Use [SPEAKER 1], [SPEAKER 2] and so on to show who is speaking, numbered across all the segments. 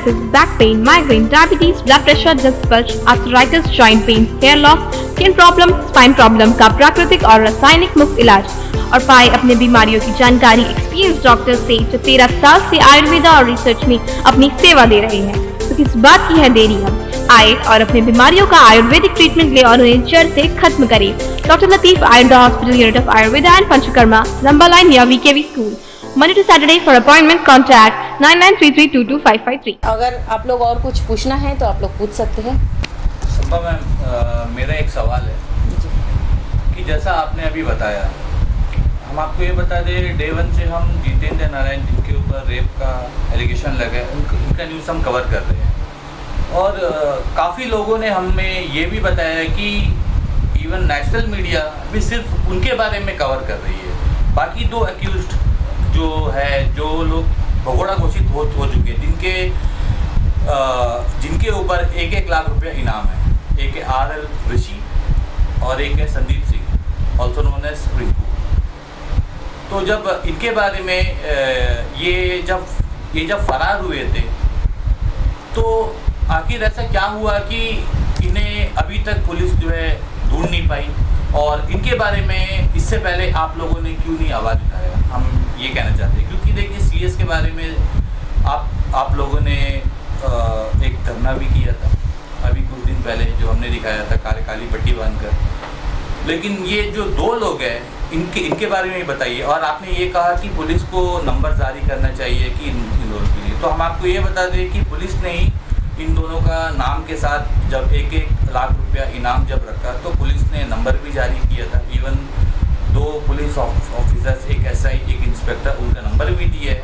[SPEAKER 1] paralysis, back pain, migraine, diabetes, blood pressure, disc bulge, arthritis, joint pain, hair loss, skin problem, spine problem का प्राकृतिक और रासायनिक मुक्त इलाज और पाए अपने बीमारियों की जानकारी एक्सपीरियंस डॉक्टर से जो 13 साल से आयुर्वेदा और रिसर्च में अपनी सेवा दे रहे हैं। तो किस बात की है देरी, हम आए और अपने बीमारियों का आयुर्वेदिक ट्रीटमेंट ले और उन्हें जड़ से खत्म करें। Doctor Latif, Ayurveda hospital, unit of Ayurveda and panchakarma, लंबा लाइन या VKV school, Monday to Saturday. For appointment, contact 9933222553.
[SPEAKER 2] अगर आप लोग और कुछ पूछना है तो आप लोग पूछ सकते हैं।
[SPEAKER 3] संभव मैम, मेरा एक सवाल है कि जैसा आपने अभी बताया, हम आपको ये बता दें, डे 1 से हम जितेंद्र नारायण जिनके ऊपर रेप का एलिगेशन लगा है उनका न्यूज़ हम कवर कर रहे हैं और काफ़ी लोगों ने हमें ये भी बताया है कि इवन नेशनल मीडिया भी सिर्फ उनके बारे में कवर कर रही है। बाकी 2 एक्यूज्ड जो है, जो लोग भगोड़ा घोषित हो चुके हैं, जिनके ऊपर 1-1 लाख रुपया इनाम है, एक है RL ऋषि और एक है Sandeep Singh, also known as Rinku. तो जब इनके बारे में ये जब फरार हुए थे तो आखिर ऐसा क्या हुआ कि इन्हें अभी तक पुलिस जो है ढूंढ नहीं पाई, और इनके बारे में इससे पहले आप लोगों ने क्यों नहीं आवाज़ उठाया, हम ये कहना चाहते हैं। क्योंकि देखिए, CS के बारे में आप लोगों ने एक धरना भी किया था अभी कुछ दिन पहले, जो हमने दिखाया था काली पट्टी बांधकर। लेकिन ये जो 2 लोग हैं, इनके बारे में बताइए। और आपने ये कहा कि पुलिस को नंबर जारी करना चाहिए कि इन लोगों के लिए, तो हम आपको ये बता दें कि पुलिस ने ही इन दोनों का नाम के साथ जब 1-1 लाख रुपया इनाम जब रखा तो पुलिस ने नंबर भी जारी किया था। इवन 2 पुलिस ऑफिसर्स, एक SI, एक इंस्पेक्टर, उनका नंबर भी दिया है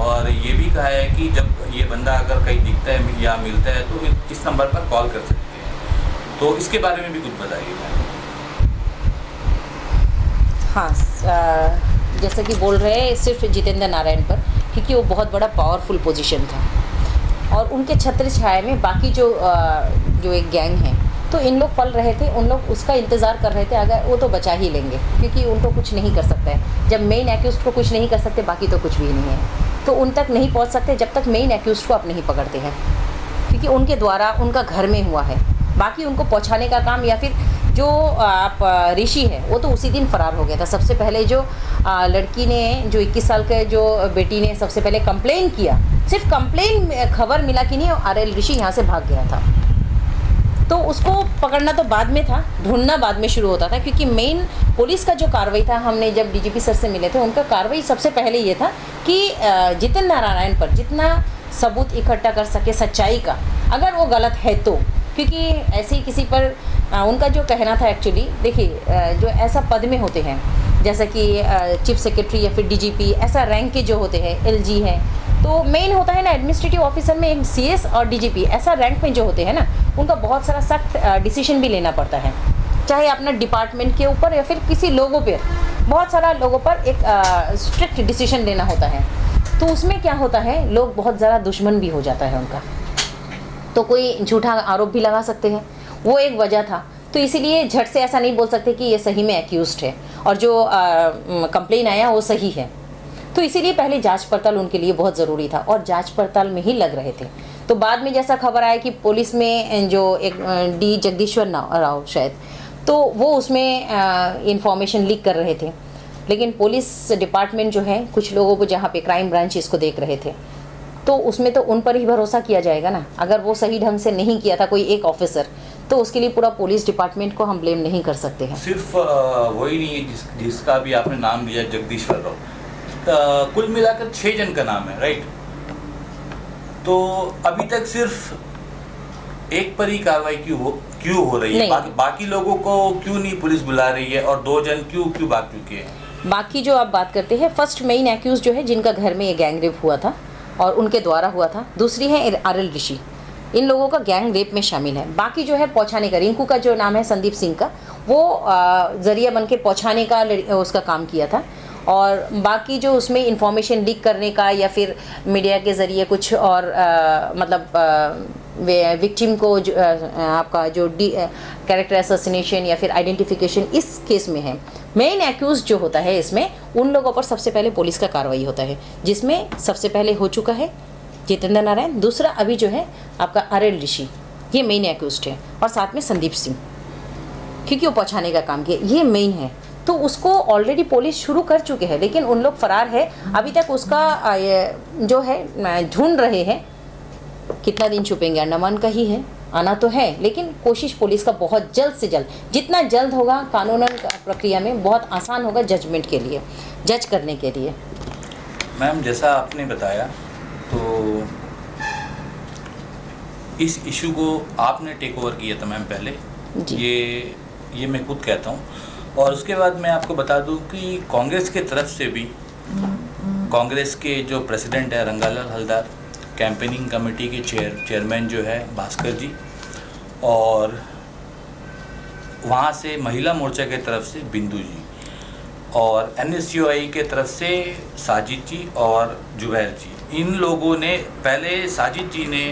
[SPEAKER 3] और ये भी कहा है कि जब ये बंदा अगर कहीं दिखता है या मिलता है तो इस नंबर पर कॉल कर सकते हैं। तो इसके बारे में भी कुछ बताइए मैम।
[SPEAKER 2] हाँ, जैसे कि बोल रहे हैं सिर्फ जितेंद्र नारायण पर, क्योंकि वो बहुत बड़ा पावरफुल पोजीशन था और उनके छत्र छाया में बाकी जो एक गैंग है, तो इन लोग पल रहे थे, उन लोग उसका इंतज़ार कर रहे थे, अगर वो तो बचा ही लेंगे, क्योंकि उनको कुछ नहीं कर सकता है। जब मेन एक्यूज़ को कुछ नहीं कर सकते, बाकी तो कुछ भी नहीं है, तो उन तक नहीं पहुंच सकते जब तक मेन एक्यूज़ को आप नहीं पकड़ते हैं, क्योंकि उनके द्वारा उनका घर में हुआ है। बाकी उनको पहुँचाने का काम, या फिर जो आप ऋषि है वो तो उसी दिन फरार हो गया था। सबसे पहले जो लड़की ने, जो 21 साल के जो बेटी ने सबसे पहले कंप्लेन किया, सिर्फ कंप्लेन खबर मिला कि नहीं, RL ऋषि यहाँ से भाग गया था। तो उसको पकड़ना तो बाद में था, ढूंढना बाद में शुरू होता था, क्योंकि मेन पुलिस का जो कार्रवाई था, हमने जब DGP सर से मिले थे, उनका कार्रवाई सबसे पहले ये था कि जितेंद्र नारायण पर जितना सबूत इकट्ठा कर सके सच्चाई का, अगर वो गलत है तो, क्योंकि ऐसे ही किसी पर उनका जो कहना था, एक्चुअली देखिए, जो ऐसा पद में होते हैं जैसा कि चीफ सेक्रेटरी या फिर DGP, ऐसा रैंक के जो होते हैं, LG है, तो मेन होता है ना एडमिनिस्ट्रेटिव ऑफिसर में एक CS और DGP, ऐसा रैंक में जो होते हैं ना, उनका बहुत सारा सख्त डिसीजन भी लेना पड़ता है, चाहे अपना डिपार्टमेंट के ऊपर या फिर किसी लोगों पर, बहुत सारा लोगों पर एक स्ट्रिक्ट डिसीजन लेना होता है। तो उसमें क्या होता है, लोग बहुत ज़्यादा दुश्मन भी हो जाता है उनका, तो कोई झूठा आरोप भी लगा सकते हैं, वो एक वजह था। तो इसीलिए झट से ऐसा नहीं बोल सकते कि ये सही में एक्यूज्ड है और जो कंप्लेन आया वो सही है। तो इसीलिए पहले जांच पड़ताल उनके लिए बहुत ज़रूरी था और जांच पड़ताल में ही लग रहे थे। तो बाद में जैसा खबर आया कि पुलिस में जो एक D जगदीश्वर राव शायद, तो वो उसमें इंफॉर्मेशन लीक कर रहे थे, लेकिन पुलिस डिपार्टमेंट जो है, कुछ लोगों को जहाँ पे क्राइम ब्रांच इसको देख रहे थे, तो उसमें तो उन पर ही भरोसा किया जाएगा ना। अगर वो सही ढंग से नहीं किया था कोई एक ऑफिसर, तो उसके लिए पूरा पुलिस डिपार्टमेंट को हम ब्लेम नहीं कर सकते हैं।
[SPEAKER 3] सिर्फ वही नहीं है जिसका भी आपने नाम दिया, जगदीश्वर राव, कुल मिलाकर 6 जन का नाम है, राइट? तो अभी तक सिर्फ एक पर ही कार्रवाई क्यों हो रही है? बाकी लोगों को क्यों नहीं पुलिस बुला रही है, और 2 जन क्यों भाग चुके हैं?
[SPEAKER 2] बाकी जो आप बात करते हैं, फर्स्ट मेन एक्यूज जो है, जिनका घर में ये गैंग रेप हुआ था और उनके द्वारा हुआ था, दूसरी है RL ऋषि, इन लोगों का गैंग रेप में शामिल है। बाकी जो है पहुंचाने का, रिंकू का जो नाम है संदीप सिंह का, वो जरिया बन के पहुँचाने का उसका काम किया था, और बाकी जो उसमें इंफॉर्मेशन लीक करने का या फिर मीडिया के ज़रिए कुछ और विक्टिम को आपका जो कैरेक्टर असैसिनेशन या फिर आइडेंटिफिकेशन इस केस में है। मेन एक्यूज जो होता है इसमें, उन लोगों पर सबसे पहले पुलिस का कार्रवाई होता है, जिसमें सबसे पहले हो चुका है जितेंद्र नारायण, दूसरा अभी जो है आपका आरएल ऋषि, ये मेन एक्यूज्ड है, और साथ में संदीप सिंह, क्योंकि वो पहुँचाने का काम किया, ये मेन है। तो उसको ऑलरेडी पुलिस शुरू कर चुके हैं, लेकिन उन लोग फरार है अभी तक, उसका जो है ढूंढ रहे हैं। कितना दिन छुपेंगे, अंडमान का ही है, आना तो है, लेकिन कोशिश पुलिस का बहुत जल्द से जल्द, जितना जल्द होगा कानूनन प्रक्रिया में बहुत आसान होगा जजमेंट के लिए, जज करने के लिए।
[SPEAKER 3] मैम जैसा आपने बताया, तो इस इशू को आपने टेक ओवर किया था मैम पहले
[SPEAKER 2] जी।
[SPEAKER 3] ये मैं खुद कहता हूँ। और उसके बाद मैं आपको बता दूं कि कांग्रेस के तरफ से भी, कांग्रेस के जो प्रेसिडेंट है रंगालाल हलदार, कैंपेनिंग कमेटी के चेयरमैन जो है भास्कर जी, और वहाँ से महिला मोर्चा के तरफ से बिंदु जी, और NSUI के तरफ से साजिद जी और जुबैर जी, इन लोगों ने पहले, साजिद जी ने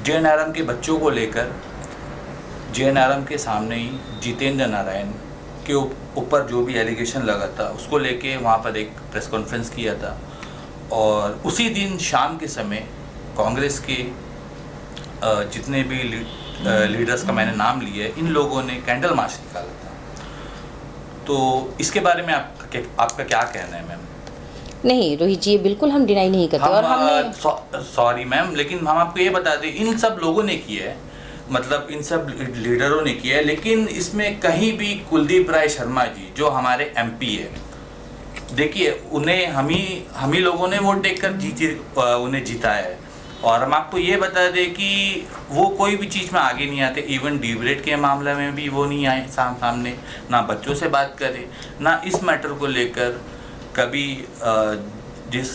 [SPEAKER 3] JNRM के बच्चों को लेकर JNRM के सामने ही जितेंद्र नारायण के ऊपर जो भी एलिगेशन लगा था उसको लेके वहाँ पर एक प्रेस कॉन्फ्रेंस किया था। और उसी दिन शाम के समय कांग्रेस के जितने भी लीडर्स का मैंने नाम लिया, इन लोगों ने कैंडल मार्च निकाला था। तो इसके बारे में आपका क्या कहना है मैम?
[SPEAKER 2] नहीं रोहित जी, बिल्कुल हम डिनाई नहीं करते, और हमने
[SPEAKER 3] सॉरी मैम, लेकिन हम आपको ये बता दें, इन सब लोगों ने किया है, मतलब इन सब लीडरों ने किया है, लेकिन इसमें कहीं भी कुलदीप राय शर्मा जी जो हमारे MP है, देखिए उन्हें हम ही लोगों ने वोट देकर उन्हें जिताया है। और हम आपको ये बता दें कि वो कोई भी चीज़ में आगे नहीं आते, इवन डिबेट के मामले में भी वो नहीं आए सामने, ना बच्चों से बात करे, ना इस मैटर को लेकर कभी जिस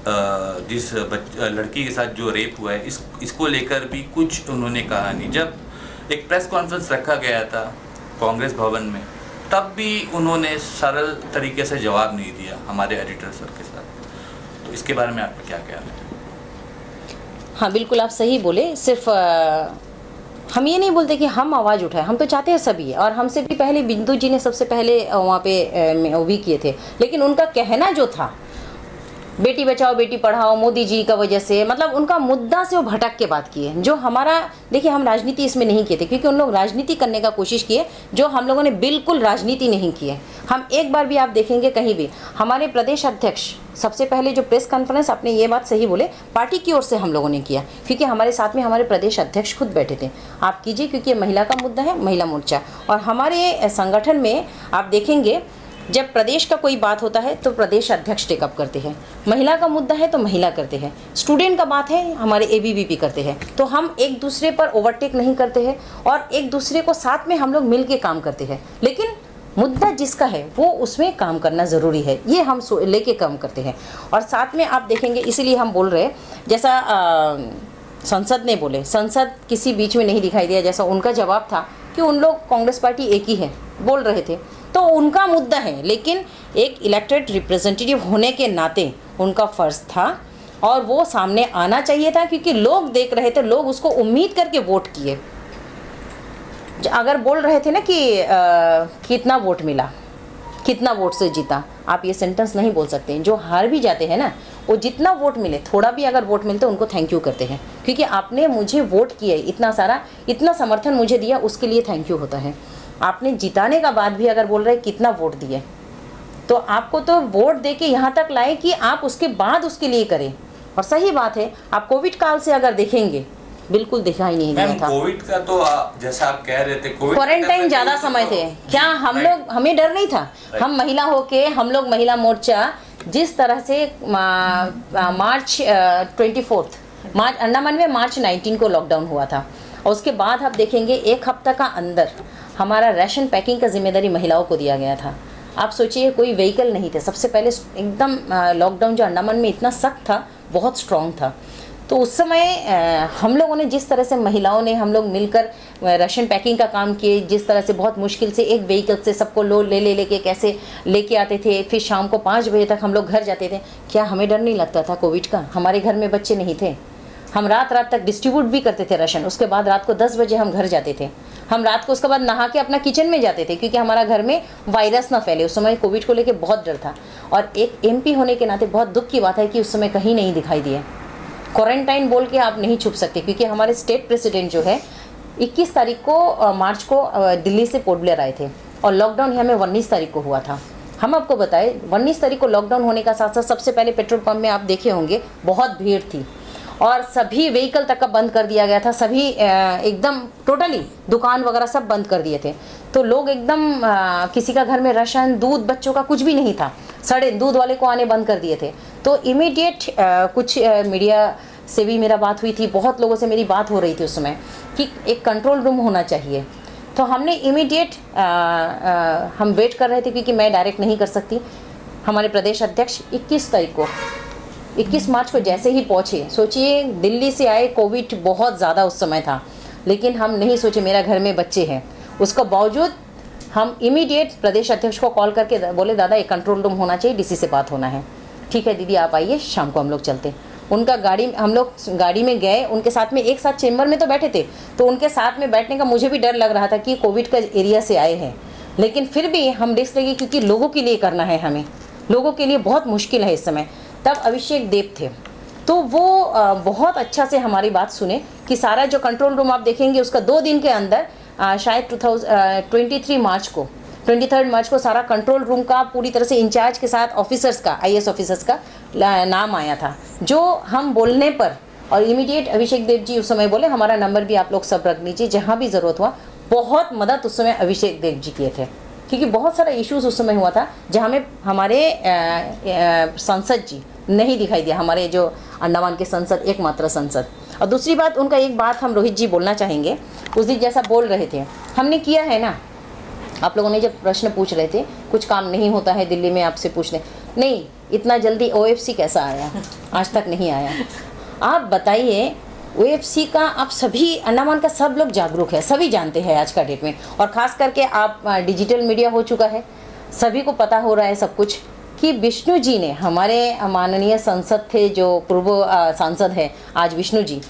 [SPEAKER 3] लड़की के साथ जो रेप हुआ है इसको लेकर भी कुछ उन्होंने कहा नहीं। जब एक प्रेस कॉन्फ्रेंस रखा गया था कांग्रेस भवन में, तब भी उन्होंने सरल तरीके से जवाब नहीं दिया हमारे एडिटर सर के साथ। तो इसके बारे में आपका क्या कहना है?
[SPEAKER 2] हाँ बिल्कुल आप सही बोले, सिर्फ हम ये नहीं बोलते कि हम आवाज़ उठाएं, हम तो चाहते हैं सभी, और हमसे भी पहले बिंदु जी ने सबसे पहले वहाँ पे वो भी किए थे, लेकिन उनका कहना जो था बेटी बचाओ बेटी पढ़ाओ मोदी जी का वजह से, मतलब उनका मुद्दा से वो भटक के बात किए, जो हमारा, देखिए हम राजनीति इसमें नहीं किए थे, क्योंकि उन लोग राजनीति करने का कोशिश किए, जो हम लोगों ने बिल्कुल राजनीति नहीं किए। हम एक बार भी आप देखेंगे कहीं भी हमारे प्रदेश अध्यक्ष सबसे पहले जो प्रेस कॉन्फ्रेंस, आपने ये बात सही बोले, पार्टी की ओर से हम लोगों ने किया, क्योंकि हमारे साथ में हमारे प्रदेश अध्यक्ष खुद बैठे थे। आप कीजिए, क्योंकि ये महिला का मुद्दा है, महिला मोर्चा, और हमारे संगठन में आप देखेंगे जब प्रदेश का कोई बात होता है तो प्रदेश अध्यक्ष टेकअप करते हैं, महिला का मुद्दा है तो महिला करते हैं, स्टूडेंट का बात है हमारे ABVP करते हैं। तो हम एक दूसरे पर ओवरटेक नहीं करते हैं, और एक दूसरे को साथ में हम लोग मिल के काम करते हैं, लेकिन मुद्दा जिसका है वो उसमें काम करना ज़रूरी है, ये हम लेके काम करते हैं। और साथ में आप देखेंगे, इसीलिए हम बोल रहे हैं, जैसा संसद ने बोले, संसद किसी बीच में नहीं दिखाई दिया, जैसा उनका जवाब था कि उन लोग कांग्रेस पार्टी एक ही है बोल रहे थे, तो उनका मुद्दा है, लेकिन एक इलेक्टेड रिप्रेजेंटेटिव होने के नाते उनका फ़र्ज़ था और वो सामने आना चाहिए था, क्योंकि लोग देख रहे थे, लोग उसको उम्मीद करके वोट किए। अगर बोल रहे थे ना कि कितना वोट मिला, कितना वोट से जीता, आप ये सेंटेंस नहीं बोल सकते। जो हार भी जाते हैं ना, वो जितना वोट मिले, थोड़ा भी अगर वोट मिलते उनको थैंक यू करते हैं, क्योंकि आपने मुझे वोट किया, इतना सारा, इतना समर्थन मुझे दिया, उसके लिए थैंक यू होता है। आपने जिताने का बाद भी अगर बोल रहे कितना वोट दिए, तो आपको तो वोट दे के यहाँ तक लाए कि आप उसके बाद उसके लिए करें। और सही बात है, आप कोविड काल से अगर देखेंगे बिल्कुल दिखाई नहीं दिया था।
[SPEAKER 3] कोविड का तो जैसा आप कह रहे थे,
[SPEAKER 2] क्वारंटाइन ज़्यादा समय थे, क्या हम लोग, हमें डर नहीं था, हम महिला होके, हम लोग महिला मोर्चा जिस तरह से मार्च 24 मार्च अंडमान में मार्च 19 को लॉकडाउन हुआ था, और उसके बाद आप देखेंगे एक हफ्ता का अंदर हमारा राशन पैकिंग का जिम्मेदारी महिलाओं को दिया गया था। आप सोचिए, कोई व्हीकल नहीं थे, सबसे पहले एकदम लॉकडाउन जो अंडमान में इतना सख्त था, बहुत स्ट्रॉन्ग था। तो उस समय हम लोगों ने जिस तरह से, महिलाओं ने हम लोग मिलकर राशन पैकिंग का काम किए, जिस तरह से बहुत मुश्किल से एक व्हीकल से सबको लोड लेके कैसे लेके आते थे, फिर शाम को 5 बजे तक हम लोग घर जाते थे। क्या हमें डर नहीं लगता था कोविड का? हमारे घर में बच्चे नहीं थे, हम रात तक डिस्ट्रीब्यूट भी करते थे राशन। उसके बाद रात को 10 बजे हम घर जाते थे, हम रात को उसके बाद नहा के अपना किचन में जाते थे, क्योंकि हमारा घर में वायरस ना फैले। उस समय कोविड को लेके बहुत डर था, और एक MP होने के नाते बहुत दुख की बात है कि उस समय कहीं नहीं दिखाई दिए, क्वारंटाइन बोल के आप नहीं छुप सकते, क्योंकि हमारे स्टेट प्रेसिडेंट जो है 21 तारीख को मार्च को दिल्ली से पोर्ट ब्लेयर आए थे और लॉकडाउन हमें 19 तारीख को हुआ था। हम आपको बताएं 19 तारीख को लॉकडाउन होने का साथ साथ सबसे पहले पेट्रोल पंप में आप देखे होंगे बहुत भीड़ थी और सभी व्हीकल तक का बंद कर दिया गया था, सभी एकदम टोटली दुकान वगैरह सब बंद कर दिए थे। तो लोग एकदम किसी का घर में राशन दूध बच्चों का कुछ भी नहीं था, सड़े दूध वाले को आने बंद कर दिए थे। तो इमीडिएट कुछ मीडिया से भी मेरा बात हुई थी, बहुत लोगों से मेरी बात हो रही थी उस समय कि एक कंट्रोल रूम होना चाहिए। तो हमने इमीडिएट हम वेट कर रहे थे क्योंकि मैं डायरेक्ट नहीं कर सकती। हमारे प्रदेश अध्यक्ष 21 मार्च को जैसे ही पहुँचे, सोचिए दिल्ली से आए, कोविड बहुत ज़्यादा उस समय था, लेकिन हम नहीं सोचे मेरा घर में बच्चे हैं, उसका बावजूद हम इमीडिएट प्रदेश अध्यक्ष को कॉल करके बोले दादा एक कंट्रोल रूम होना चाहिए, डीसी से बात होना है। ठीक है दीदी आप आइए, शाम को हम लोग चलते। उनका गाड़ी, हम लोग गाड़ी में गए, उनके साथ में एक साथ चेंबर में तो बैठे थे, तो उनके साथ में बैठने का मुझे भी डर लग रहा था कि कोविड का एरिया से आए हैं, लेकिन फिर भी हम रिस्क लगे क्योंकि लोगों के लिए करना है, हमें लोगों के लिए बहुत मुश्किल है इस समय। तब अभिषेक देव थे, तो वो बहुत अच्छा से हमारी बात सुने कि सारा जो कंट्रोल रूम आप देखेंगे उसका 2 दिन के अंदर शायद 23 मार्च को सारा कंट्रोल रूम का पूरी तरह से इंचार्ज के साथ ऑफिसर्स का, IAS ऑफिसर्स का नाम आया था, जो हम बोलने पर और इमीडिएट अभिषेक देव जी उस समय बोले हमारा नंबर भी आप लोग सब रख लीजिए, जहाँ भी ज़रूरत हुआ। बहुत मदद उस समय अभिषेक देव जी किए थे, क्योंकि बहुत सारा इश्यूज़ उस समय हुआ था जहाँ में हमारे सांसद जी नहीं दिखाई दिया, हमारे जो अंडमान के संसद, एकमात्र संसद। और दूसरी बात, उनका एक बात हम रोहित जी बोलना चाहेंगे, उस दिन जैसा बोल रहे थे हमने किया है ना, आप लोगों ने जब प्रश्न पूछ रहे थे कुछ काम नहीं होता है दिल्ली में, आपसे पूछने नहीं, इतना जल्दी OFC कैसा आया, आज तक नहीं आया। आप बताइए OFC का, आप सभी अंडमान का सब लोग जागरूक है, सभी जानते हैं आज का डेट में, और ख़ास करके आप डिजिटल मीडिया हो चुका है, सभी को पता हो रहा है सब कुछ कि विष्णु जी ने, हमारे माननीय संसद थे जो पूर्व सांसद है आज विष्णु जी,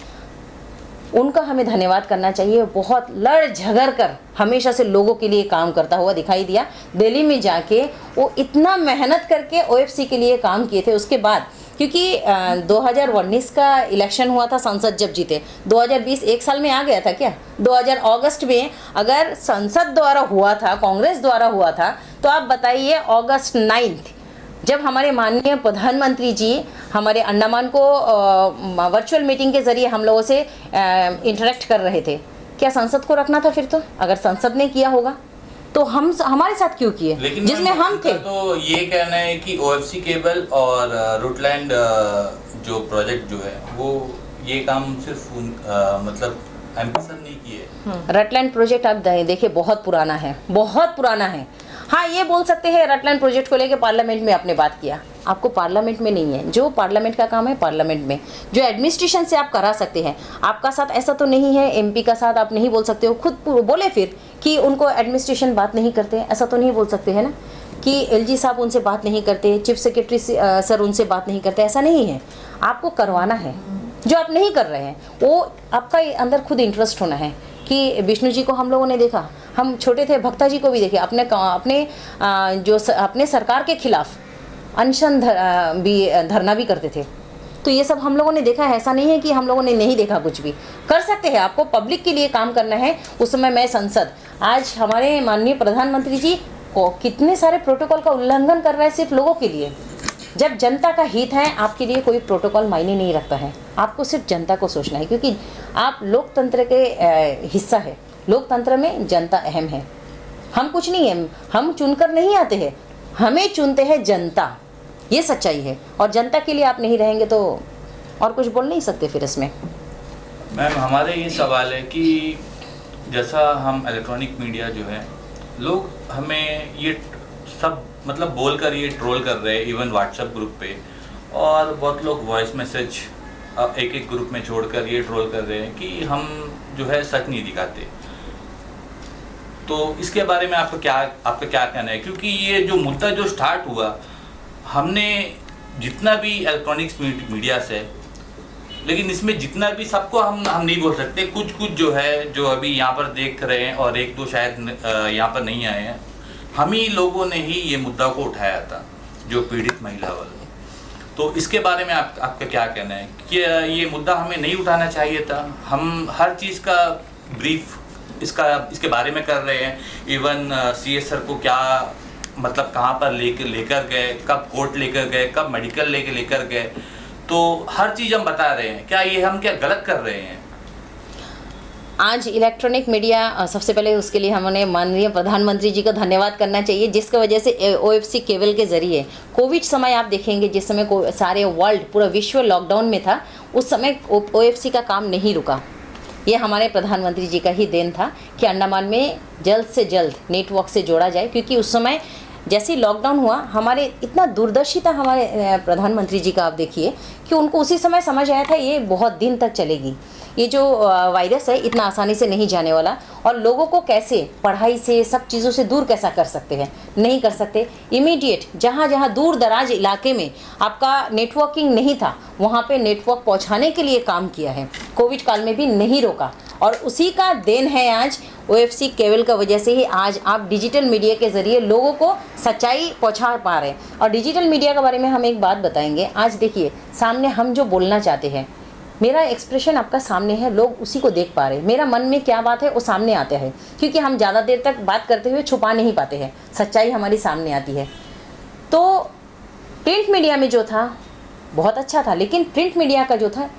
[SPEAKER 2] उनका हमें धन्यवाद करना चाहिए। बहुत लड़ झगड़ कर हमेशा से लोगों के लिए काम करता हुआ दिखाई दिया। दिल्ली में जाके वो इतना मेहनत करके OFC के लिए काम किए थे। उसके बाद क्योंकि 2019 का इलेक्शन हुआ था, संसद जब जीते 2020 एक साल में आ गया था क्या, 2000 अगस्त में अगर संसद द्वारा हुआ था, कांग्रेस द्वारा हुआ था, तो आप बताइए अगस्त 9 जब हमारे माननीय प्रधानमंत्री जी हमारे अंडमान को वर्चुअल मीटिंग के ज़रिए हम लोगों से इंटरेक्ट कर रहे थे, क्या संसद को रखना था फिर? तो अगर संसद ने किया होगा तो हम हमारे साथ क्यों किए, जिसमें हम थे।
[SPEAKER 3] तो ये कहना है कि OFC केबल और रूटलैंड जो प्रोजेक्ट जो है वो ये काम सिर्फ मतलब MP सर नहीं किए।
[SPEAKER 2] रटलैंड प्रोजेक्ट आप देखिए बहुत पुराना है, बहुत पुराना है। हाँ ये बोल सकते हैं रटलैंड प्रोजेक्ट को लेके पार्लियामेंट में आपने बात किया, आपको पार्लियामेंट में नहीं है, जो पार्लियामेंट का काम है पार्लियामेंट में, जो एडमिनिस्ट्रेशन से आप करा सकते हैं। आपका साथ ऐसा तो नहीं है, MP का साथ आप नहीं बोल सकते हो, खुद बोले फिर कि उनको एडमिनिस्ट्रेशन बात नहीं करते, ऐसा तो नहीं बोल सकते हैं ना कि LG साहब उनसे बात नहीं करते, चीफ सेक्रेटरी सर उनसे बात नहीं करते, ऐसा नहीं है। आपको करवाना है, जो आप नहीं कर रहे हैं वो आपका अंदर खुद इंटरेस्ट होना है। कि विष्णु जी को हम लोगों ने देखा, हम छोटे थे, भक्ता जी को भी देखे, अपने अपने सरकार के खिलाफ अनशन धरना भी करते थे। तो ये सब हम लोगों ने देखा है, ऐसा नहीं है कि हम लोगों ने नहीं देखा, कुछ भी कर सकते हैं। आपको पब्लिक के लिए काम करना है। उस समय मैं संसद, आज हमारे माननीय प्रधानमंत्री जी को कितने सारे प्रोटोकॉल का उल्लंघन कर रहा है सिर्फ लोगों के लिए। जब जनता का हित है, आपके लिए कोई प्रोटोकॉल मायने नहीं रखता है, आपको सिर्फ जनता को सोचना है, क्योंकि आप लोकतंत्र के हिस्सा है। लोकतंत्र में जनता अहम है। हम कुछ नहीं है, हम चुनकर नहीं आते हैं, हमें चुनते हैं जनता, ये सच्चाई है। और जनता के लिए आप नहीं रहेंगे तो और कुछ बोल नहीं सकते फिर इसमें।
[SPEAKER 3] मैम हमारे ये सवाल है कि जैसा हम इलेक्ट्रॉनिक मीडिया जो है, लोग हमें ये सब मतलब बोलकर ये ट्रोल कर रहे हैं, इवन व्हाट्सएप ग्रुप पे, और बहुत लोग वॉइस मैसेज एक एक ग्रुप में छोड़कर ये ट्रोल कर रहे हैं कि हम जो है सच नहीं दिखाते। तो इसके बारे में आपका क्या कहना है? क्योंकि ये जो मुद्दा जो स्टार्ट हुआ, हमने जितना भी इलेक्ट्रॉनिक्स मीडिया से, लेकिन इसमें जितना भी सबको हम नहीं बोल सकते। कुछ जो है जो अभी यहाँ पर देख रहे हैं और एक दो शायद यहाँ पर नहीं आए हैं, हम ही लोगों ने ही ये मुद्दा को उठाया था, जो पीड़ित महिला वाले। तो इसके बारे में आपका क्या कहना है कि ये मुद्दा हमें नहीं उठाना चाहिए था? हम हर चीज़ का ब्रीफ इसके बारे में कर रहे हैं। इवन CS सर को क्या मतलब कहाँ पर लेकर गए, कब कोर्ट लेकर गए, कब मेडिकल लेकर गए, तो हर चीज़ हम बता रहे हैं। क्या ये हम क्या गलत कर रहे हैं?
[SPEAKER 2] आज इलेक्ट्रॉनिक मीडिया, सबसे पहले उसके लिए हमें माननीय प्रधानमंत्री जी का धन्यवाद करना चाहिए, जिसकी वजह से OFC केबल के ज़रिए कोविड समय आप देखेंगे, जिस समय सारे वर्ल्ड पूरा विश्व लॉकडाउन में था, उस समय OFC का काम नहीं रुका। ये हमारे प्रधानमंत्री जी का ही देन था कि अंडमान में जल्द से जल्द नेटवर्क से जोड़ा जाए, क्योंकि उस समय जैसे ही लॉकडाउन हुआ, हमारे इतना दूरदर्शी था हमारे प्रधानमंत्री जी का, आप देखिए कि उनको उसी समय समझ आया था ये बहुत दिन तक चलेगी, ये जो वायरस है इतना आसानी से नहीं जाने वाला, और लोगों को कैसे पढ़ाई से सब चीज़ों से दूर कैसा कर सकते हैं, नहीं कर सकते। इमीडिएट जहाँ जहाँ दूर दराज इलाके में आपका नेटवर्किंग नहीं था, वहाँ पे नेटवर्क पहुँचाने के लिए काम किया है, कोविड काल में भी नहीं रोका, और उसी का देन है आज OFC केबल का वजह से ही आज आप डिजिटल मीडिया के ज़रिए लोगों को सच्चाई पहुंचा पा रहे हैं। और डिजिटल मीडिया के बारे में हम एक बात बताएंगे। आज देखिए सामने हम जो बोलना चाहते हैं, मेरा एक्सप्रेशन आपका सामने है, लोग उसी को देख पा रहे हैं, मेरा मन में क्या बात है वो सामने आता है, क्योंकि हम ज़्यादा देर तक बात करते हुए छुपा नहीं पाते हैं, सच्चाई हमारी सामने आती है। तो प्रिंट मीडिया में जो था बहुत अच्छा था, लेकिन प्रिंट मीडिया का जो था,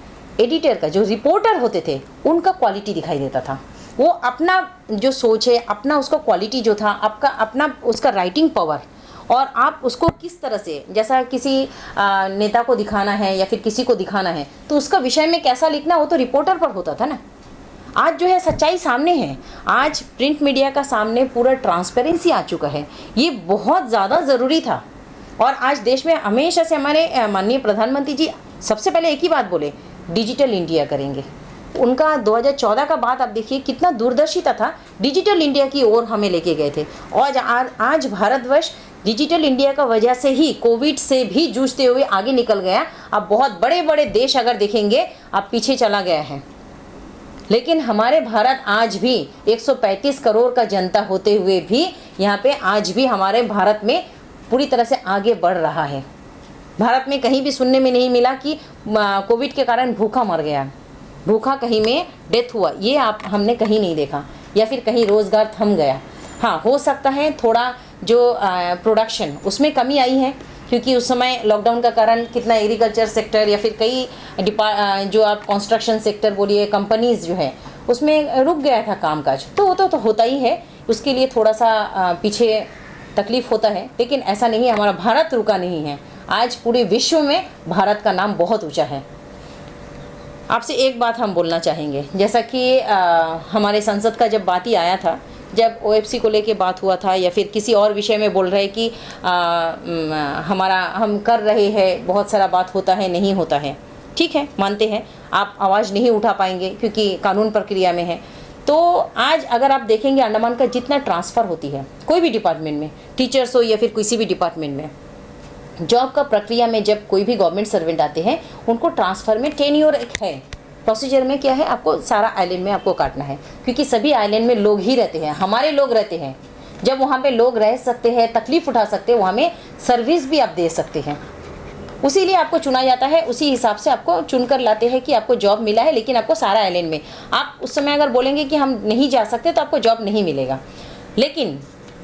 [SPEAKER 2] एडिटर का जो रिपोर्टर होते थे, उनका क्वालिटी दिखाई देता था। वो अपना जो सोच है, अपना उसका क्वालिटी जो था, आपका अपना उसका राइटिंग पावर, और आप उसको किस तरह से, जैसा किसी नेता को दिखाना है या फिर किसी को दिखाना है, तो उसका विषय में कैसा लिखना, वो तो रिपोर्टर पर होता था ना। आज जो है सच्चाई सामने है, आज प्रिंट मीडिया का सामने पूरा ट्रांसपेरेंसी आ चुका है, ये बहुत ज़्यादा ज़रूरी था। और आज देश में हमेशा से हमारे माननीय प्रधानमंत्री जी सबसे पहले एक ही बात बोले, डिजिटल इंडिया करेंगे। उनका 2014 का बात आप देखिए कितना दूरदर्शिता था, डिजिटल इंडिया की ओर हमें लेके गए थे। और आज भारतवर्ष डिजिटल इंडिया का वजह से ही कोविड से भी जूझते हुए आगे निकल गया। अब बहुत बड़े बड़े देश अगर देखेंगे, आप पीछे चला गया है, लेकिन हमारे भारत आज भी 135 करोड़ का जनता होते हुए भी यहाँ पे आज भी हमारे भारत में पूरी तरह से आगे बढ़ रहा है। भारत में कहीं भी सुनने में नहीं मिला कि कोविड के कारण भूखा मर गया, भूखा कहीं में डेथ हुआ, ये हमने कहीं नहीं देखा, या फिर कहीं रोज़गार थम गया। हाँ, हो सकता है थोड़ा जो प्रोडक्शन उसमें कमी आई है, क्योंकि उस समय लॉकडाउन का कारण कितना एग्रीकल्चर सेक्टर या फिर कई जो आप कंस्ट्रक्शन सेक्टर बोलिए, कंपनीज़ जो है उसमें रुक गया था कामकाज, तो वो तो होता ही है, उसके लिए थोड़ा सा पीछे तकलीफ़ होता है। लेकिन ऐसा नहीं है, हमारा भारत रुका नहीं है, आज पूरे विश्व में भारत का नाम बहुत ऊँचा है। आपसे एक बात हम बोलना चाहेंगे, जैसा कि हमारे संसद का जब बात ही आया था, जब OFC को लेके बात हुआ था, या फिर किसी और विषय में बोल रहे कि हम कर रहे हैं, बहुत सारा बात होता है, नहीं होता है, ठीक है, मानते हैं आप आवाज़ नहीं उठा पाएंगे क्योंकि कानून प्रक्रिया में है। तो आज अगर आप देखेंगे अंडमान का जितना ट्रांसफ़र होती है कोई भी डिपार्टमेंट में, टीचर्स हो या फिर किसी भी डिपार्टमेंट में, जॉब का प्रक्रिया में जब कोई भी गवर्नमेंट सर्वेंट आते हैं, उनको ट्रांसफ़र में टेन्योर एक है, प्रोसीजर में क्या है, आपको सारा आइलैंड में आपको काटना है, क्योंकि सभी आइलैंड में लोग ही रहते हैं, हमारे लोग रहते हैं। जब वहाँ पे लोग रह सकते हैं, तकलीफ़ उठा सकते हैं, वहाँ में सर्विस भी आप दे सकते हैं, उसी लिए आपको चुना जाता है, उसी हिसाब से आपको चुनकर लाते हैं कि आपको जॉब मिला है, लेकिन आपको सारा आइलैंड में। आप उस समय अगर बोलेंगे कि हम नहीं जा सकते तो आपको जॉब नहीं मिलेगा। लेकिन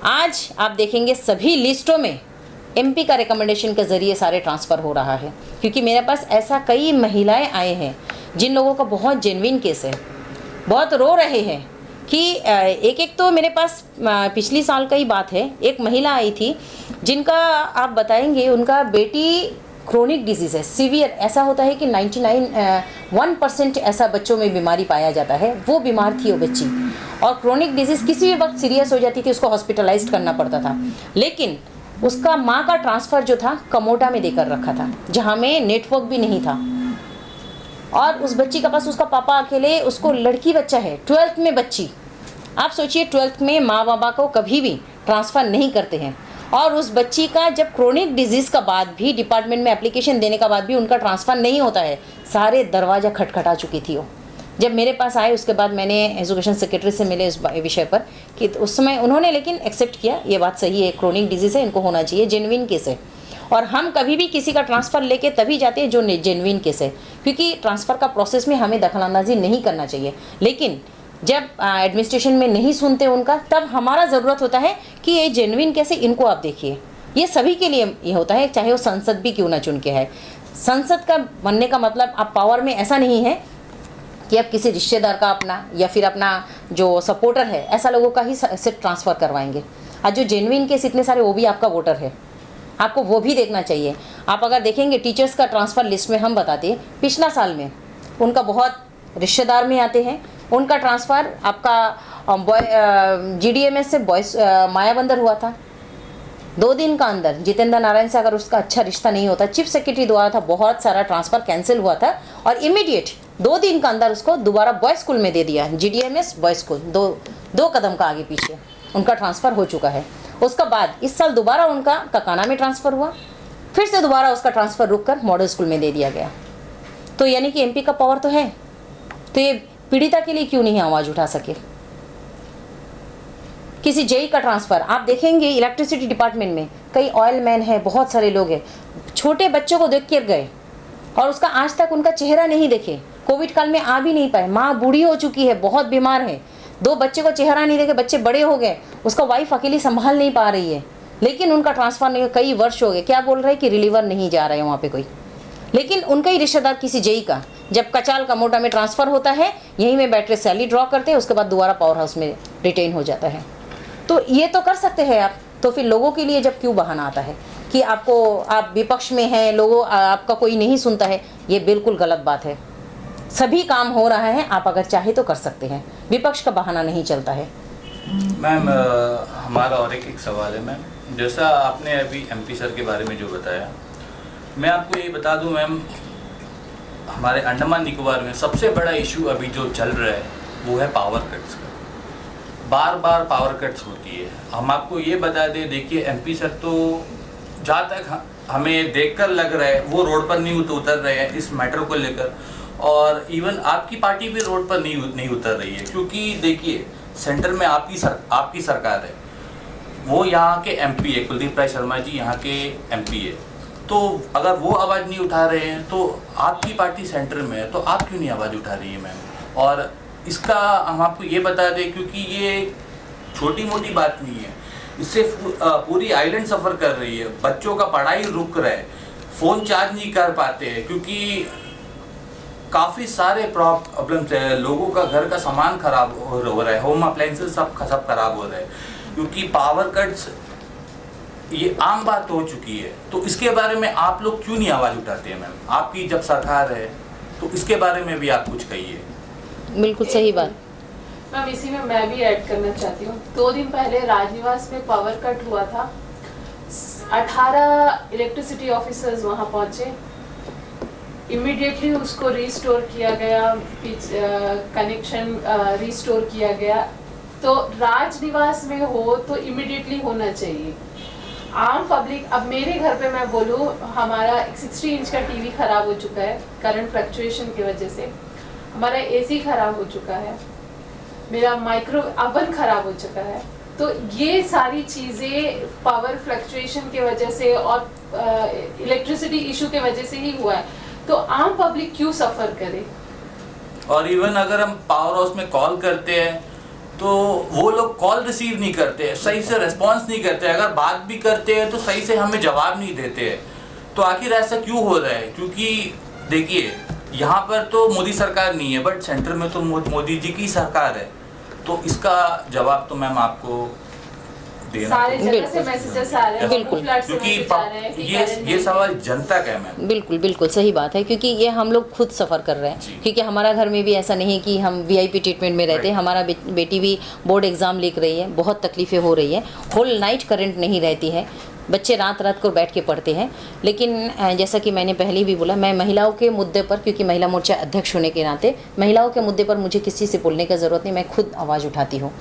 [SPEAKER 2] आज आप देखेंगे सभी लिस्टों में MP का रिकमेंडेशन के ज़रिए सारे ट्रांसफ़र हो रहा है, क्योंकि मेरे पास ऐसा कई महिलाएं आए हैं जिन लोगों का बहुत जेन्युइन केस है, बहुत रो रहे हैं कि एक तो मेरे पास पिछली साल का ही बात है, एक महिला आई थी जिनका आप बताएंगे उनका बेटी क्रोनिक डिजीज़ है, सीवियर, ऐसा होता है कि 1% ऐसा बच्चों में बीमारी पाया जाता है, वो बीमार थी वो बच्ची, और क्रोनिक डिजीज़ किसी भी वक्त सीरियस हो जाती थी, उसको हॉस्पिटलाइज्ड करना पड़ता था। लेकिन उसका माँ का ट्रांसफ़र जो था कमोटा में देकर रखा था, जहाँ में नेटवर्क भी नहीं था, और उस बच्ची के पास उसका पापा अकेले, उसको लड़की बच्चा है, 12th में बच्ची, आप सोचिए 12th में माँ बाबा को कभी भी ट्रांसफ़र नहीं करते हैं, और उस बच्ची का जब क्रोनिक डिजीज़ का बाद भी डिपार्टमेंट में एप्लीकेशन देने का बाद भी उनका ट्रांसफ़र नहीं होता है, सारे दरवाज़ा खटखटा चुकी थी वो। जब मेरे पास आए उसके बाद मैंने एजुकेशन सेक्रेटरी से मिले इस विषय पर कि उस समय उन्होंने लेकिन एक्सेप्ट किया, ये बात सही है, क्रोनिक डिजीज़ है, इनको होना चाहिए, जेन्युइन केस है। और हम कभी भी किसी का ट्रांसफ़र लेके तभी जाते हैं जो जेन्युइन केस है, क्योंकि ट्रांसफ़र का प्रोसेस में हमें दखलंदाजी नहीं करना चाहिए। लेकिन जब एडमिनिस्ट्रेशन में नहीं सुनते उनका, तब हमारा ज़रूरत होता है कि ये जेन्युइन केस है, इनको आप देखिए। ये सभी के लिए ये होता है, चाहे वो संसद भी क्यों ना चुन के है। संसद का बनने का मतलब आप पावर में ऐसा नहीं है कि आप किसी रिश्तेदार का अपना या फिर अपना जो सपोर्टर है ऐसा लोगों का ही सिर्फ ट्रांसफ़र करवाएंगे। आज जो जेन्युइन केस इतने सारे, वो भी आपका वोटर है, आपको वो भी देखना चाहिए। आप अगर देखेंगे टीचर्स का ट्रांसफ़र लिस्ट में हम बताते हैं, पिछला साल में उनका बहुत रिश्तेदार में आते हैं, उनका ट्रांसफ़र आपका GDMS से बॉयज़ मायाबंदर हुआ था। 2 दिन का अंदर जितेंद्र नारायण से अगर उसका अच्छा रिश्ता नहीं होता, चीफ सेक्रेटरी द्वारा था बहुत सारा ट्रांसफ़र कैंसिल हुआ था और इमीडिएट 2 दिन का अंदर उसको दोबारा बॉयज़ स्कूल में दे दिया। GDMS बॉयज़ स्कूल, दो कदम का आगे पीछे उनका ट्रांसफ़र हो चुका है। उसका बाद इस साल दोबारा उनका ककाना में ट्रांसफ़र हुआ, फिर से दोबारा उसका ट्रांसफ़र रुक कर मॉडल स्कूल में दे दिया गया। तो यानी कि MP का पावर तो है, तो ये पीड़िता के लिए क्यों नहीं आवाज़ उठा सके। किसी JE का ट्रांसफ़र आप देखेंगे, इलेक्ट्रिसिटी डिपार्टमेंट में कई ऑयल मैन है, बहुत सारे लोग हैं, छोटे बच्चों को देख कर गए और उसका आज तक उनका चेहरा नहीं देखे। कोविड काल में आ भी नहीं पाए, माँ बूढ़ी हो चुकी है, बहुत बीमार है, 2 बच्चे को चेहरा नहीं देखे, बच्चे बड़े हो गए, उसका वाइफ अकेली संभाल नहीं पा रही है, लेकिन उनका ट्रांसफ़र नहीं, कई वर्ष हो गए। क्या बोल रहे हैं कि रिलीवर नहीं जा रहा है वहाँ पे कोई, लेकिन उनका ही रिश्तेदार किसी JE का जब कचाल का मोटा में ट्रांसफ़र होता है, यहीं में बैटरी सैलरी ड्रॉ करते हैं, उसके बाद दोबारा पावर हाउस में रिटेन हो जाता है। तो ये तो कर सकते हैं आप, तो फिर लोगों के लिए जब क्यों बहाना आता है कि आप विपक्ष में हैं, लोगों आपका कोई नहीं सुनता है, ये बिल्कुल गलत बात है। सभी काम हो रहा है, आप अगर चाहे तो कर सकते हैं, विपक्ष का बहाना नहीं चलता है।
[SPEAKER 3] मैम हमारा और एक सवाल है मैम, जैसा आपने अभी MP सर के बारे में जो बताया, मैं आपको ये बता दूं मैम, हमारे अंडमान निकोबार में सबसे बड़ा इशू अभी जो चल रहा है वो है पावर कट्स का। बार बार पावर कट्स होती है। हम आपको ये बता दें, देखिए MP सर तो जहाँ तक हमें देखकर लग रहा है वो रोड पर नहीं उतर रहे हैं इस मैटर को लेकर, और इवन आपकी पार्टी भी रोड पर नहीं उतर रही है, क्योंकि देखिए सेंटर में आपकी सरकार है, वो यहाँ के MP है, कुलदीप राय शर्मा जी यहाँ के MP है। तो अगर वो आवाज़ नहीं उठा रहे हैं तो आपकी पार्टी सेंटर में है, तो आप क्यों नहीं आवाज़ उठा रही है मैम। और इसका हम आपको ये बता दें, क्योंकि ये छोटी मोटी बात नहीं है, इससे पूरी आइलैंड सफ़र कर रही है, बच्चों का पढ़ाई रुक रहा है, फ़ोन चार्ज नहीं कर पाते हैं, क्योंकि काफ़ी सारे प्रॉब्लम्स है, लोगों का घर का सामान खराब हो रहा है, होम अप्लायंसेस सब खराब हो रहा है, क्योंकि पावर कट्स ये आम बात हो चुकी है। तो इसके बारे में आप लोग क्यों नहीं आवाज़ उठाते हैं मैम, आपकी जब सरकार है तो इसके बारे में भी आप कुछ कहिए।
[SPEAKER 2] बिल्कुल सही बात
[SPEAKER 4] मैम, इसी में मैं भी ऐड करना चाहती हूँ। 2 दिन पहले राजनिवास में पावर कट हुआ था, 18 इलेक्ट्रिसिटी ऑफिसर्स वहाँ पहुँचे, इमीडिएटली उसको रिस्टोर किया गया, कनेक्शन रिस्टोर किया गया। तो राजनिवास में हो तो इमीडिएटली होना चाहिए। आम पब्लिक, अब मेरे घर पे मैं बोलूँ, हमारा 60 इंच का टीवी खराब हो चुका है करंट फ्लक्चुएशन की वजह से, हमारा AC खराब हो चुका है, मेरा माइक्रो ओवन खराब हो चुका है। तो ये सारी चीज़ें पावर फ्लक्चुएशन की वजह से और इलेक्ट्रिसिटी इशू के वजह से ही हुआ है। तो आम पब्लिक क्यों सफ़र करे।
[SPEAKER 3] और इवन अगर हम पावर हाउस में कॉल करते हैं तो वो लोग कॉल रिसीव नहीं करते, सही से रिस्पॉन्स नहीं करते, अगर बात भी करते हैं तो सही से हमें जवाब नहीं देते हैं। तो आखिर ऐसा क्यों हो रहा है, क्योंकि देखिए यहाँ पर तो मोदी सरकार नहीं है, बट सेंटर में तो मोदी जी की सरकार है, तो इसका जवाब तो मैम आपको देना
[SPEAKER 4] सारे जगह से मैसेजेस आ रहे हैं,
[SPEAKER 2] बिल्कुल,
[SPEAKER 3] क्योंकि ये सवाल जनता का है मैम।
[SPEAKER 2] बिल्कुल सही बात है, क्योंकि ये हम लोग खुद सफ़र कर रहे हैं, क्योंकि हमारा घर में भी ऐसा नहीं है कि हम VIP ट्रीटमेंट में रहते हैं। हमारा बेटी भी बोर्ड एग्ज़ाम लिख रही है, बहुत तकलीफ़ें हो रही है, होल नाइट करंट नहीं रहती है, बच्चे रात को बैठ के पढ़ते हैं। लेकिन जैसा कि मैंने पहले भी बोला, मैं महिलाओं के मुद्दे पर, क्योंकि महिला मोर्चा अध्यक्ष होने के नाते महिलाओं के मुद्दे पर मुझे किसी से बोलने की ज़रूरत नहीं, मैं खुद आवाज़ उठाती हूँ।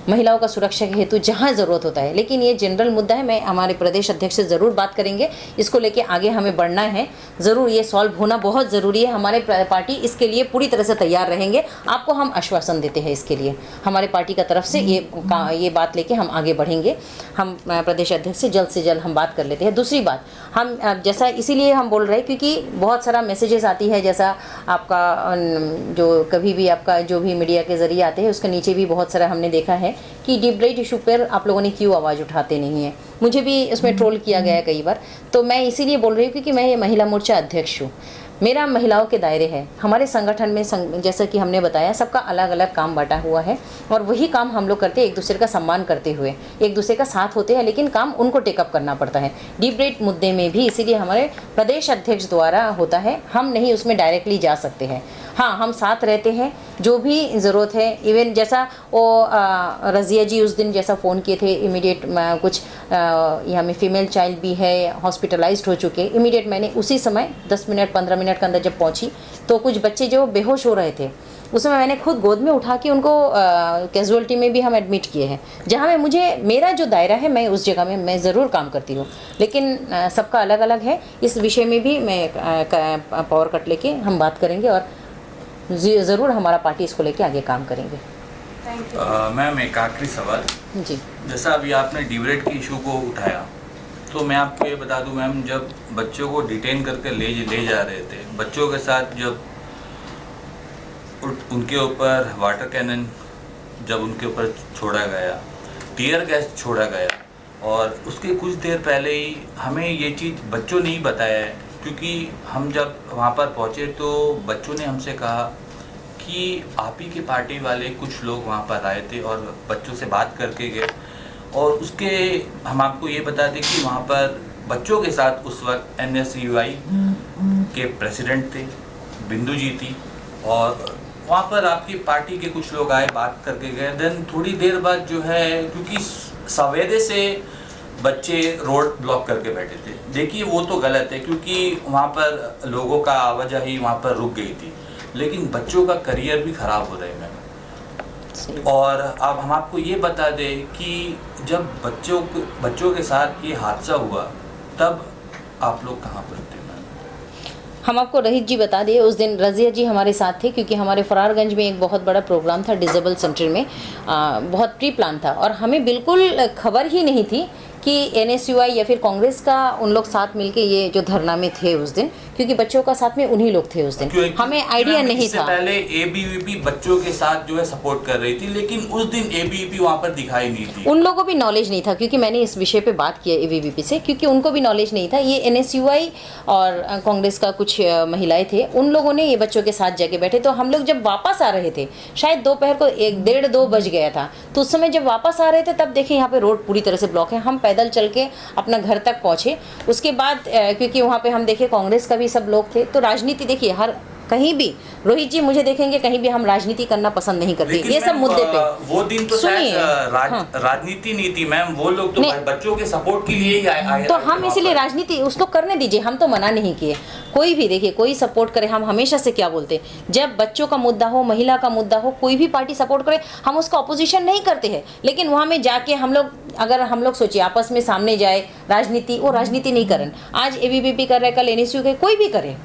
[SPEAKER 2] महिलाओं का सुरक्षा के हेतु जहाँ ज़रूरत होता है। लेकिन ये जनरल मुद्दा है, मैं हमारे प्रदेश अध्यक्ष से ज़रूर बात करेंगे, इसको लेके आगे हमें बढ़ना है, ज़रूर ये सॉल्व होना बहुत ज़रूरी है। हमारे पार्टी इसके लिए पूरी तरह से तैयार रहेंगे, आपको हम आश्वासन देते हैं इसके लिए। हमारे पार्टी का तरफ से ये बात लेके हम आगे बढ़ेंगे। हम प्रदेश अध्यक्ष से जल्द हम बात कर लेते हैं। दूसरी बात, हम जैसा इसीलिए हम बोल रहे हैं क्योंकि बहुत सारा मैसेजेस आती है, जैसा आपका जो कभी भी आपका जो भी मीडिया के ज़रिए आते हैं उसके नीचे भी बहुत सारा हमने देखा है कि डीप ब्रेड इशू पर आप लोगों ने क्यों आवाज़ उठाते नहीं हैं। मुझे भी उसमें ट्रोल किया गया है कई बार, तो मैं इसीलिए बोल रही हूँ क्योंकि मैं ये महिला मोर्चा अध्यक्ष हूँ, मेरा महिलाओं के दायरे है। हमारे संगठन में जैसा कि हमने बताया सबका अलग अलग काम बांटा हुआ है और वही काम हम लोग करते हैं, एक दूसरे का सम्मान करते हुए, एक दूसरे का साथ होते हैं, लेकिन काम उनको टेकअप करना पड़ता है। डीप ब्रेड मुद्दे में भी इसीलिए हमारे प्रदेश अध्यक्ष द्वारा होता है, हम नहीं उसमें डायरेक्टली जा सकते हैं। हाँ, हम साथ रहते हैं, जो भी ज़रूरत है। इवन जैसा वो रज़िया जी उस दिन जैसा फ़ोन किए थे, इमीडिएट कुछ यहाँ में फ़ीमेल चाइल्ड भी है, हॉस्पिटलाइज्ड हो चुके, इमीडिएट मैंने उसी समय 10 मिनट 15 मिनट के अंदर जब पहुँची तो कुछ बच्चे जो बेहोश हो रहे थे उस समय मैंने खुद गोद में उठा के उनको कैजुअलिटी में भी हम एडमिट किए हैं। जहाँ में मेरा जो दायरा है मैं उस जगह में मैं ज़रूर काम करती हूँ, लेकिन सबका अलग अलग है। इस विषय में भी मैं पावर कट लेके हम बात करेंगे और ज़रूर हमारा पार्टी इसको लेके आगे काम करेंगे।
[SPEAKER 3] मैम एक आखिरी सवाल
[SPEAKER 2] जी,
[SPEAKER 3] जैसा अभी आपने डिबरेट के इशू को उठाया, तो मैं आपको ये बता दूं मैम, जब बच्चों को डिटेन करके ले जा रहे थे, बच्चों के साथ जब उनके ऊपर वाटर कैनन जब उनके ऊपर छोड़ा गया, टीयर गैस छोड़ा गया, और उसके कुछ देर पहले ही हमें ये चीज़ बच्चों ने ही बताया है, क्योंकि हम जब वहाँ पर पहुँचे तो बच्चों ने हमसे कहा कि आप ही के पार्टी वाले कुछ लोग वहाँ पर आए थे और बच्चों से बात करके गए। और उसके हम आपको ये बता दें कि वहाँ पर बच्चों के साथ उस वक्त NSUI के प्रेसिडेंट थे, बिंदु जी थी, और वहाँ पर आपकी पार्टी के कुछ लोग आए, बात करके गए। देन थोड़ी देर बाद जो है, क्योंकि सवेरे से बच्चे रोड ब्लॉक करके बैठे थे, देखिए वो तो गलत है क्योंकि वहाँ पर लोगों का आवाजाही वहाँ पर रुक गई थी, लेकिन बच्चों का करियर भी ख़राब हो रहा है मैम। और अब हम आपको ये बता दें कि जब बच्चों के साथ ये हादसा हुआ तब आप लोग कहाँ पर थे?
[SPEAKER 2] हम आपको रहीत जी बता दिए, उस दिन रज़िया जी हमारे साथ थे क्योंकि हमारे फरारगंज में एक बहुत बड़ा प्रोग्राम था डिसेबल सेंटर में, बहुत प्री प्लान था और हमें बिल्कुल खबर ही नहीं थी कि NSUI या फिर कांग्रेस का उन लोग साथ मिलके ये जो धरना में थे उस दिन, क्योंकि बच्चों का साथ में उन्हीं लोग थे उस दिन, हमें आइडिया नहीं था।
[SPEAKER 3] पहले ABVP बच्चों के साथ जो है सपोर्ट कर रही थी, लेकिन उस दिन ABVP वहाँ पर दिखाई नहीं थी।
[SPEAKER 2] उन लोगों को भी नॉलेज नहीं था, क्योंकि मैंने इस विषय पे बात किया ABVP से, क्योंकि उनको भी नॉलेज नहीं था। ये NSUI और कांग्रेस का कुछ महिलाएं थे, उन लोगों ने ये बच्चों के साथ जाके बैठे। तो हम लोग जब वापस आ रहे थे, शायद दोपहर को 1-1:30-2 बज गया था, तो उस समय जब वापस आ रहे थे तब देखे यहाँ पे रोड पूरी तरह से ब्लॉक है। हम पैदल चल के अपना घर तक पहुँचे। उसके बाद क्योंकि वहाँ पे हम देखे कांग्रेस का भी सब लोग थे, तो राजनीति देखिए हर कहीं भी, रोहित जी मुझे देखेंगे कहीं भी हम राजनीति करना पसंद नहीं करते ये सब मुद्दे पे।
[SPEAKER 3] वो दिन तो शायद राजनीति नहीं थी मैम, वो लोग तो बच्चों के सपोर्ट के लिए ही आए।
[SPEAKER 2] तो हम इसीलिए राजनीति उस लोग करने दीजिए, हम तो मना नहीं किए। कोई भी देखिए, कोई सपोर्ट करे, हम हमेशा से क्या बोलते हैं, जब बच्चों का मुद्दा हो, महिला का मुद्दा हो, कोई भी पार्टी सपोर्ट करे, हम उसका अपोजिशन नहीं करते हैं। लेकिन वहाँ में जाके हम लोग, अगर हम लोग सोचिए आपस में सामने जाए राजनीति, वो राजनीति नहीं करें। आज ABVP कर रहे, कल NSU के, कोई भी करे,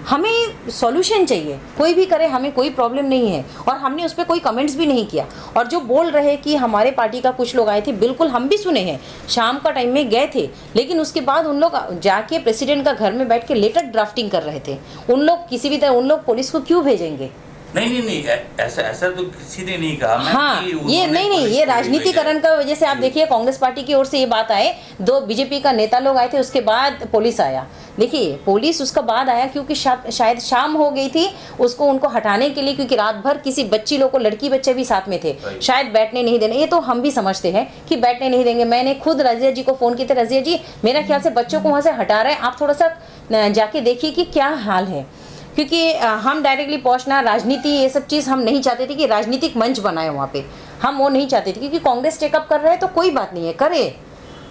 [SPEAKER 2] हमें सॉल्यूशन चाहिए, कोई भी करे, हमें कोई प्रॉब्लम नहीं है। और हमने उस पर कोई कमेंट्स भी नहीं किया। और जो बोल रहे कि हमारे पार्टी का कुछ लोग आए थे, बिल्कुल हम भी सुने हैं, शाम का टाइम में गए थे, लेकिन उसके बाद उन लोग जाके प्रेसिडेंट का घर में बैठ के लेटर ड्राफ्टिंग कर रहे थे। उन लोग किसी भी तरह, उन लोग पुलिस को क्यों भेजेंगे?
[SPEAKER 3] नहीं, ऐसा तो किसी ने नहीं कहा।
[SPEAKER 2] हाँ, ये नहीं, ये राजनीतिकरण का वजह से आप देखिए, कांग्रेस पार्टी की ओर से ये बात आए, 2 BJP का नेता लोग आए थे, उसके बाद पुलिस आया। देखिए, पुलिस उसका बाद आया क्योंकि शायद शाम हो गई थी, उसको उनको हटाने के लिए, क्योंकि रात भर किसी बच्ची लोग को, लड़की बच्चे भी साथ में थे, शायद बैठने नहीं देने। ये तो हम भी समझते हैं कि बैठने नहीं देंगे। मैंने खुद रज़िया जी को फ़ोन किए थे, रज़िया जी मेरा ख्याल से बच्चों को वहाँ से हटा रहे हैं, आप थोड़ा सा जाके देखिए कि क्या हाल है, क्योंकि हम डायरेक्टली पहुंचना, राजनीति, ये सब चीज़ हम नहीं चाहते थे कि राजनीतिक मंच बनाए वहाँ पे, हम वो नहीं चाहते थे। क्योंकि कांग्रेस टेकअप कर रहे हैं तो कोई बात नहीं है, करे।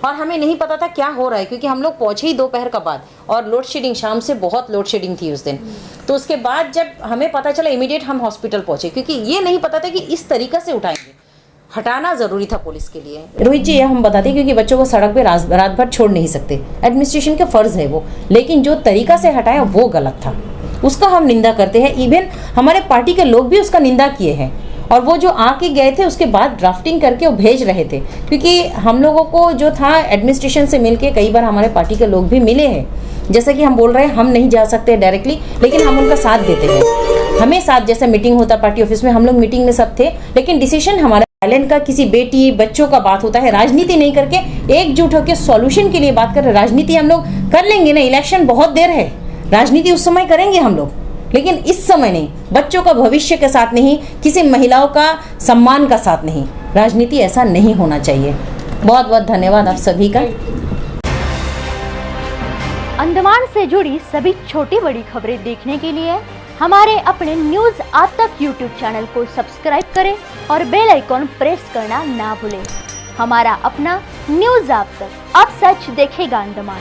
[SPEAKER 2] और हमें नहीं पता था क्या हो रहा है, क्योंकि हम लोग पहुँचे ही दोपहर का बाद, और लोड शेडिंग, शाम से बहुत लोड शेडिंग थी उस दिन। तो उसके बाद जब हमें पता चला, इमीडिएट हम हॉस्पिटल पहुँचे, क्योंकि ये नहीं पता था कि इस तरीक़े से उठाएंगे। हटाना ज़रूरी था पुलिस के लिए। रोहित जी, यह हम बताते हैं क्योंकि बच्चों को सड़क पे रात भर छोड़ नहीं सकते, एडमिनिस्ट्रेशन का फ़र्ज़ है वो, लेकिन जो तरीका से हटाया वो गलत था, उसका हम निंदा करते हैं। इवन हमारे पार्टी के लोग भी उसका निंदा किए हैं, और वो जो आके गए थे उसके बाद ड्राफ्टिंग करके वो भेज रहे थे, क्योंकि हम लोगों को जो था एडमिनिस्ट्रेशन से मिलके कई बार हमारे पार्टी के लोग भी मिले हैं। जैसा कि हम बोल रहे हैं हम नहीं जा सकते डायरेक्टली, लेकिन हम उनका साथ देते हैं, हमें साथ, जैसे मीटिंग होता पार्टी ऑफिस में, हम लोग मीटिंग में सब थे, लेकिन डिसीजन हमारा आइलैंड का, किसी बेटी बच्चों का बात होता है, राजनीति नहीं करके एकजुट होकर सॉल्यूशन के लिए बात कर रहे। राजनीति हम लोग कर लेंगे ना, इलेक्शन बहुत देर है, राजनीति उस समय करेंगे हम लोग, लेकिन इस समय नहीं, बच्चों का भविष्य के साथ नहीं, किसी महिलाओं का सम्मान का साथ नहीं, राजनीति ऐसा नहीं होना चाहिए। बहुत बहुत धन्यवाद आप सभी का।
[SPEAKER 5] अंडमान से जुड़ी सभी छोटी बड़ी खबरें देखने के लिए हमारे अपने न्यूज़ आज तक यूट्यूब चैनल को सब्सक्राइब करें और बेल आइकॉन प्रेस करना ना भूलें। हमारा अपना न्यूज़ आज तक, अब सच देखेगा अंडमान।